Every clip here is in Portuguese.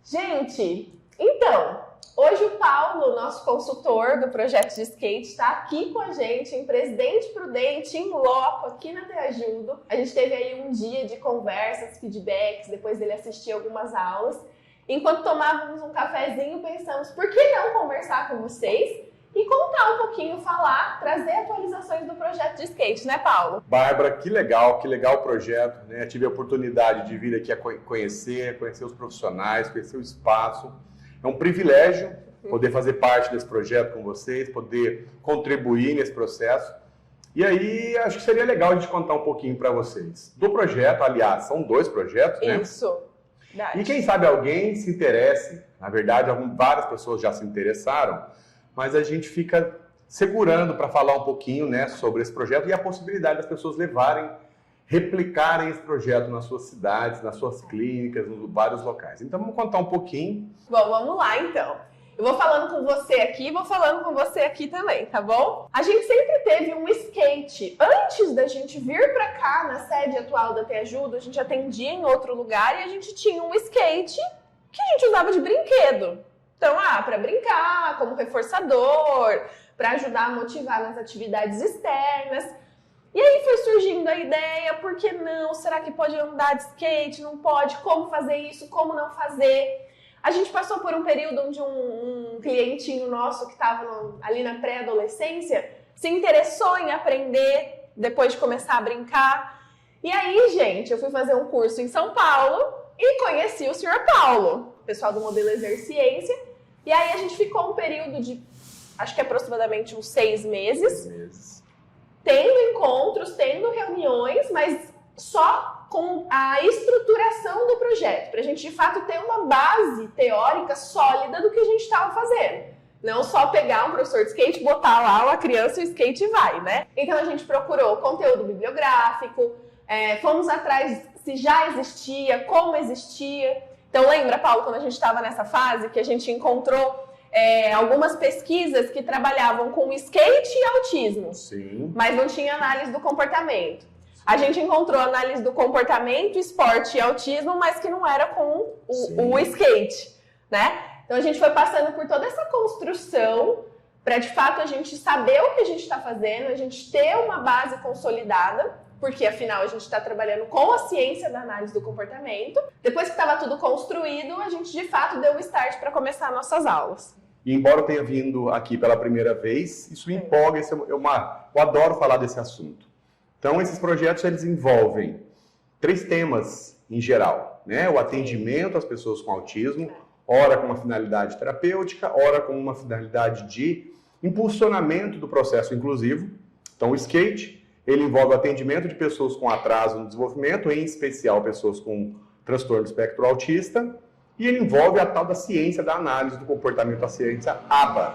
Gente, então, hoje o Paulo, nosso consultor do projeto de skate, está aqui com a gente em Presidente Prudente, em loco, aqui na Te Ajudo. A gente teve aí um dia de conversas, feedbacks, depois dele assistir algumas aulas. Enquanto tomávamos um cafezinho, pensamos, por que não conversar com vocês e contar um pouquinho, falar, trazer atualizações do projeto de skate, né, Paulo? Bárbara, que legal o projeto, né? Tive a oportunidade de vir aqui a conhecer os profissionais, conhecer o espaço. É um privilégio poder fazer parte desse projeto com vocês, poder contribuir nesse processo. E aí, acho que seria legal a gente contar um pouquinho para vocês do projeto. Aliás, são 2 projetos, né? Isso. Verdade. E quem sabe alguém se interesse, na verdade, várias pessoas já se interessaram, mas a gente fica segurando para falar um pouquinho, né, sobre esse projeto e a possibilidade das pessoas replicarem esse projeto nas suas cidades, nas suas clínicas, nos vários locais. Então vamos contar um pouquinho. Bom, vamos lá então. Eu vou falando com você aqui, vou falando com você aqui também, tá bom? A gente sempre teve um skate. Antes da gente vir pra cá, na sede atual da Te Ajudo, a gente atendia em outro lugar e a gente tinha um skate que a gente usava de brinquedo. Então, para brincar, como reforçador, para ajudar a motivar nas atividades externas. E aí foi surgindo a ideia, por que não? Será que pode andar de skate? Não pode? Como fazer isso? Como não fazer? A gente passou por um período onde um clientinho nosso que estava ali na pré-adolescência se interessou em aprender depois de começar a brincar. E aí, gente, eu fui fazer um curso em São Paulo e conheci o Sr. Paulo, pessoal do Modelo Exerciência. E aí a gente ficou um período de, acho que aproximadamente uns 6 meses, tendo encontros, tendo reuniões, mas só com a estruturação do projeto, para a gente de fato ter uma base teórica sólida do que a gente estava fazendo. Não só pegar um professor de skate, botar lá a criança e o skate e vai, né? Então a gente procurou conteúdo bibliográfico, fomos atrás se já existia, como existia. Então lembra, Paulo, quando a gente estava nessa fase que a gente encontrou algumas pesquisas que trabalhavam com skate e autismo, Sim. Mas não tinha análise do comportamento. A gente encontrou análise do comportamento, esporte e autismo, mas que não era com o skate, né? Então a gente foi passando por toda essa construção para de fato a gente saber o que a gente está fazendo, a gente ter uma base consolidada, porque afinal a gente está trabalhando com a ciência da análise do comportamento. Depois que estava tudo construído, a gente de fato deu o start para começar nossas aulas. E embora eu tenha vindo aqui pela primeira vez, isso me empolga, eu adoro falar desse assunto. Então, esses projetos eles envolvem 3 temas em geral, né? O atendimento às pessoas com autismo, ora com uma finalidade terapêutica, ora com uma finalidade de impulsionamento do processo inclusivo. Então, o skate, ele envolve o atendimento de pessoas com atraso no desenvolvimento, em especial pessoas com transtorno do espectro autista, e ele envolve a tal da ciência da análise do comportamento, a ciência ABA.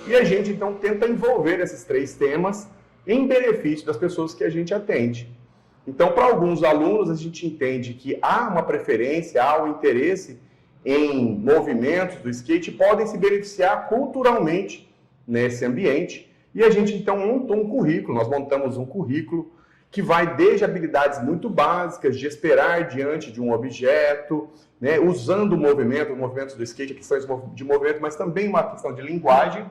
E a gente, então, tenta envolver esses 3 temas em benefício das pessoas que a gente atende. Então, para alguns alunos, a gente entende que há uma preferência, há um interesse em movimentos do skate, podem se beneficiar culturalmente nesse ambiente. E a gente, então, montou um currículo, nós montamos um currículo que vai desde habilidades muito básicas, de esperar diante de um objeto, né, usando movimentos do skate, questões de movimento, mas também uma questão de linguagem,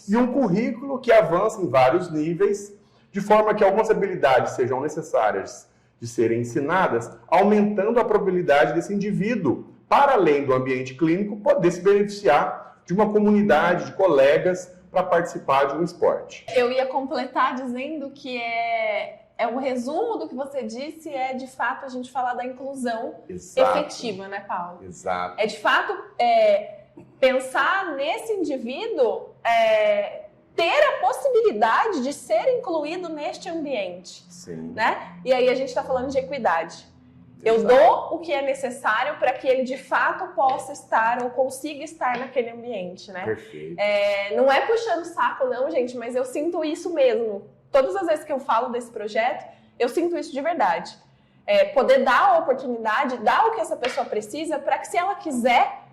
e um currículo que avança em vários níveis, de forma que algumas habilidades sejam necessárias de serem ensinadas, aumentando a probabilidade desse indivíduo, para além do ambiente clínico, poder se beneficiar de uma comunidade de colegas para participar de um esporte. Eu ia completar dizendo que um resumo do que você disse, de fato a gente falar da inclusão efetiva, né, Paulo? Exato. De fato pensar nesse indivíduo, ter a possibilidade de ser incluído neste ambiente. Sim. Né? E aí a gente está falando de equidade. Eu Exato. dou o que é necessário para que ele de fato possa estar ou consiga estar naquele ambiente, né? Perfeito. Não é puxando saco não, gente, mas eu sinto isso mesmo. Todas as vezes que eu falo desse projeto, eu sinto isso de verdade. Poder dar a oportunidade, dar o que essa pessoa precisa para que, se ela quiser,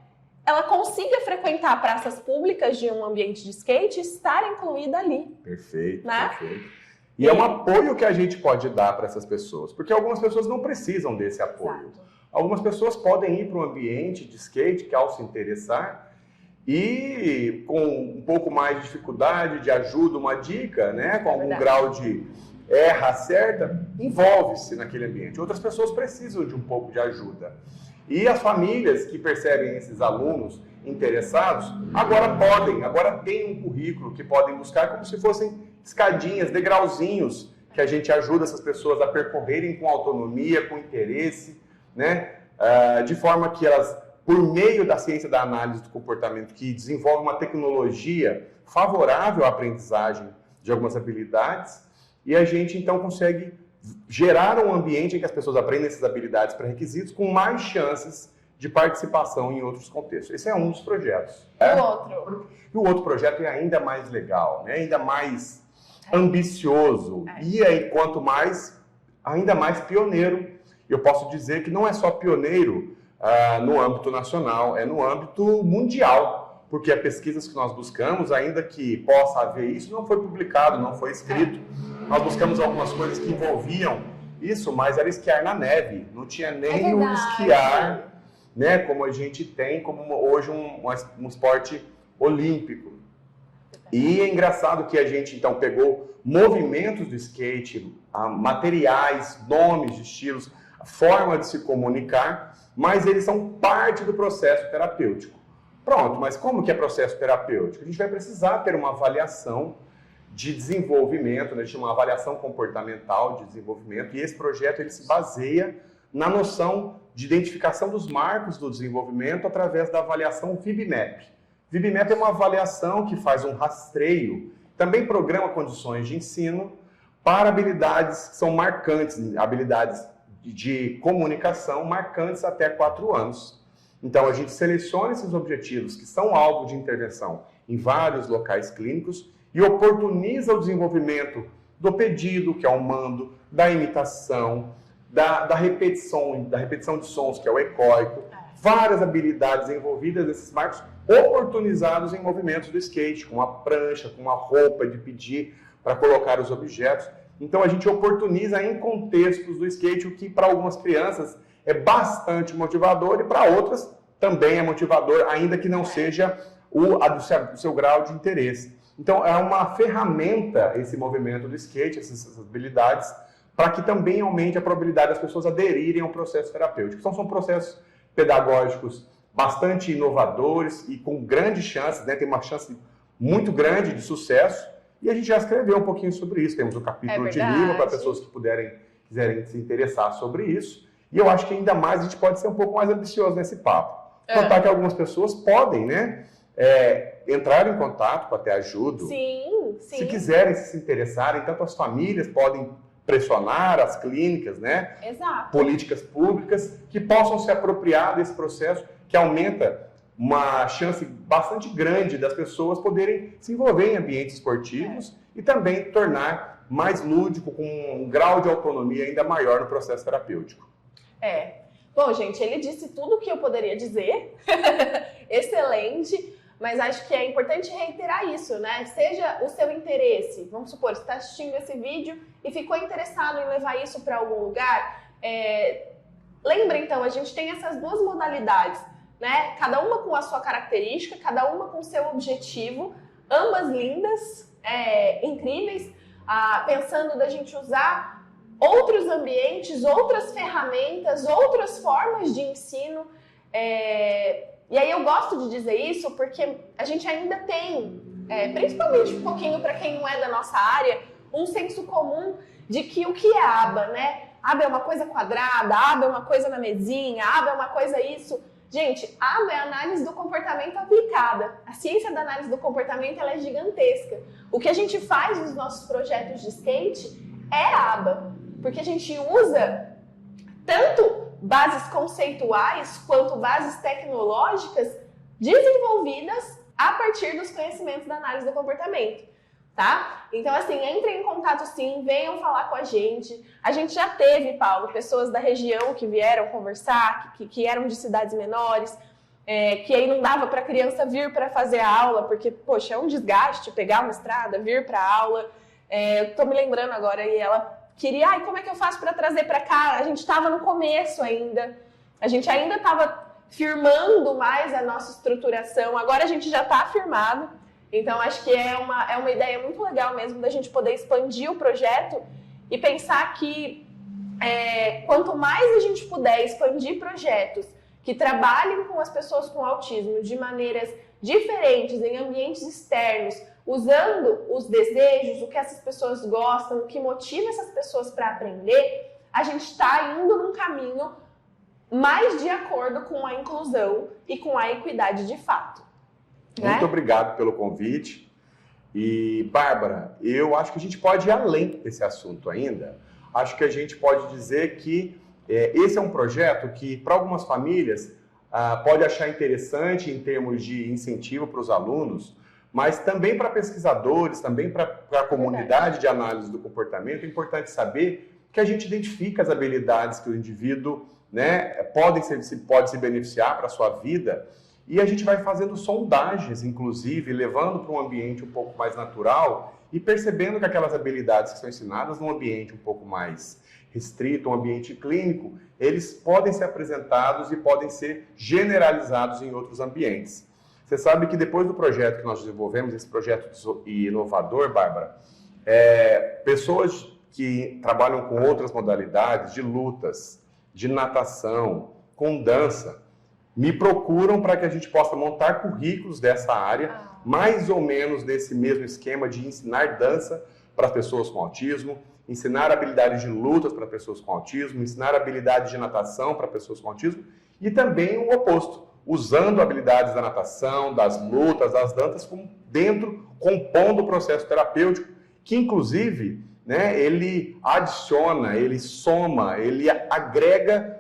ela consiga frequentar praças públicas de um ambiente de skate e estar incluída ali. Perfeito, né? perfeito. E é um apoio que a gente pode dar para essas pessoas, porque algumas pessoas não precisam desse apoio. Exato. Algumas pessoas podem ir para um ambiente de skate que, ao se interessar, e com um pouco mais de dificuldade, de ajuda, uma dica, né? Com algum grau de erra, acerta, envolve-se naquele ambiente. Outras pessoas precisam de um pouco de ajuda. E as famílias que percebem esses alunos interessados, agora têm um currículo que podem buscar como se fossem escadinhas, degrauzinhos, que a gente ajuda essas pessoas a percorrerem com autonomia, com interesse, né? De forma que elas, por meio da ciência da análise do comportamento, que desenvolve uma tecnologia favorável à aprendizagem de algumas habilidades, e a gente então consegue gerar um ambiente em que as pessoas aprendem essas habilidades pré-requisitos com mais chances de participação em outros contextos. Esse é um dos projetos. E o outro? E o outro projeto é ainda mais legal, né? Ainda mais ambicioso. E aí, quanto mais, ainda mais pioneiro. Eu posso dizer que não é só pioneiro no âmbito nacional, é no âmbito mundial. Porque as pesquisas que nós buscamos, ainda que possa haver isso, não foi publicado, não foi escrito. Nós buscamos algumas coisas que envolviam isso, mas era esquiar na neve. Não tinha nem o esquiar, né, como a gente tem, como hoje um esporte olímpico. E é engraçado que a gente, então, pegou movimentos do skate, materiais, nomes de estilos, a forma de se comunicar, mas eles são parte do processo terapêutico. Pronto, mas como que é processo terapêutico? A gente vai precisar ter uma avaliação de desenvolvimento, né? A gente chama uma avaliação comportamental de desenvolvimento, e esse projeto ele se baseia na noção de identificação dos marcos do desenvolvimento através da avaliação VibMap. VibMap é uma avaliação que faz um rastreio, também programa condições de ensino para habilidades que são marcantes, habilidades de comunicação marcantes até 4 anos. Então, a gente seleciona esses objetivos que são alvo de intervenção em vários locais clínicos e oportuniza o desenvolvimento do pedido, que é o mando, da imitação, da repetição de sons, que é o ecoico, várias habilidades envolvidas nesses marcos oportunizados em movimentos do skate, com a prancha, com a roupa de pedir para colocar os objetos. Então a gente oportuniza em contextos do skate, o que para algumas crianças é bastante motivador e para outras também é motivador, ainda que não seja do seu grau de interesse. Então é uma ferramenta esse movimento do skate, essas habilidades, para que também aumente a probabilidade das pessoas aderirem ao processo terapêutico. Então são processos pedagógicos bastante inovadores e com grandes chances, né? Tem uma chance muito grande de sucesso, e a gente já escreveu um pouquinho sobre isso. Temos um capítulo de livro para pessoas que quiserem se interessar sobre isso, e eu acho que ainda mais a gente pode ser um pouco mais ambicioso nesse papo. Contar que algumas pessoas podem, né, entrar em contato com a Teajudo. Sim. Se quiserem se interessarem, tanto as famílias podem pressionar as clínicas, né? Exato. Políticas públicas que possam se apropriar desse processo, que aumenta uma chance bastante grande das pessoas poderem se envolver em ambientes esportivos e também tornar mais lúdico, com um grau de autonomia ainda maior no processo terapêutico. Bom, gente, ele disse tudo o que eu poderia dizer. Excelente. Mas acho que é importante reiterar isso, né? Seja o seu interesse, vamos supor, você está assistindo esse vídeo e ficou interessado em levar isso para algum lugar, lembra então, a gente tem essas duas modalidades, né? Cada uma com a sua característica, cada uma com o seu objetivo, ambas lindas, incríveis, pensando da gente usar outros ambientes, outras ferramentas, outras formas de ensino. E aí eu gosto de dizer isso porque a gente ainda tem, principalmente um pouquinho para quem não é da nossa área, um senso comum de que o que é aba, né? Aba é uma coisa quadrada, aba é uma coisa na mesinha, aba é uma coisa isso. Gente, aba é a análise do comportamento aplicada. A ciência da análise do comportamento ela é gigantesca. O que a gente faz nos nossos projetos de skate é aba, porque a gente usa tanto bases conceituais quanto bases tecnológicas desenvolvidas a partir dos conhecimentos da análise do comportamento, tá? Então, assim, entrem em contato sim, venham falar com a gente. A gente já teve, Paulo, pessoas da região que vieram conversar, que eram de cidades menores, que aí não dava para a criança vir para fazer a aula, porque, poxa, é um desgaste pegar uma estrada, vir para a aula. Eu tô me lembrando agora, e ela queria, como é que eu faço para trazer para cá? A gente estava no começo ainda. A gente ainda estava firmando mais a nossa estruturação, agora a gente já está firmado. Então, acho que é uma ideia muito legal mesmo da gente poder expandir o projeto e pensar que quanto mais a gente puder expandir projetos que trabalhem com as pessoas com autismo de maneiras diferentes, em ambientes externos, usando os desejos, o que essas pessoas gostam, o que motiva essas pessoas para aprender, a gente está indo num caminho mais de acordo com a inclusão e com a equidade de fato. Muito obrigado pelo convite. E, Bárbara, eu acho que a gente pode ir além desse assunto ainda. Acho que a gente pode dizer que esse é um projeto que, para algumas famílias, pode achar interessante em termos de incentivo para os alunos, mas também para pesquisadores, também para a comunidade de análise do comportamento, é importante saber que a gente identifica as habilidades que o indivíduo pode se beneficiar para a sua vida, e a gente vai fazendo sondagens, inclusive, levando para um ambiente um pouco mais natural e percebendo que aquelas habilidades que são ensinadas num ambiente um pouco mais restrito, um ambiente clínico, eles podem ser apresentados e podem ser generalizados em outros ambientes. Você sabe que depois do projeto que nós desenvolvemos, esse projeto inovador, Bárbara, pessoas que trabalham com outras modalidades de lutas, de natação, com dança, me procuram para que a gente possa montar currículos dessa área, mais ou menos desse mesmo esquema de ensinar dança para pessoas com autismo, ensinar habilidades de lutas para pessoas com autismo, ensinar habilidades de natação para pessoas com autismo, e também o oposto, usando habilidades da natação, das lutas, das danças, compondo o processo terapêutico, que inclusive ele adiciona, ele soma, ele agrega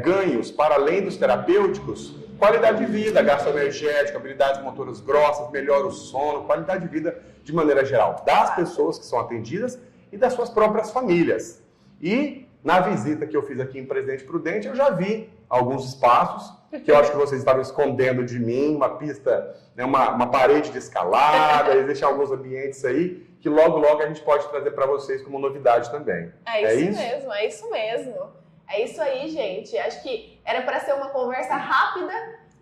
ganhos para além dos terapêuticos, qualidade de vida, gasto energético, habilidades motoras grossas, melhora o sono, qualidade de vida de maneira geral, das pessoas que são atendidas e das suas próprias famílias. E na visita que eu fiz aqui em Presidente Prudente, eu já vi alguns espaços que eu acho que vocês estavam escondendo de mim, uma pista, uma parede de escalada, existem alguns ambientes aí que logo a gente pode trazer para vocês como novidade também. É isso mesmo. É isso aí, gente. Acho que era para ser uma conversa rápida,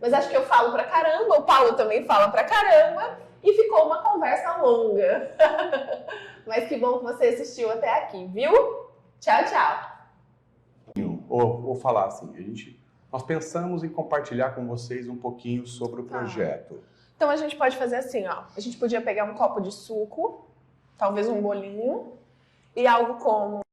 mas acho que eu falo pra caramba, o Paulo também fala pra caramba, e ficou uma conversa longa. Mas que bom que você assistiu até aqui, viu? Tchau, tchau. Vou falar assim, nós pensamos em compartilhar com vocês um pouquinho sobre o projeto. Então a gente pode fazer assim, ó. A gente podia pegar um copo de suco, talvez um bolinho, e algo como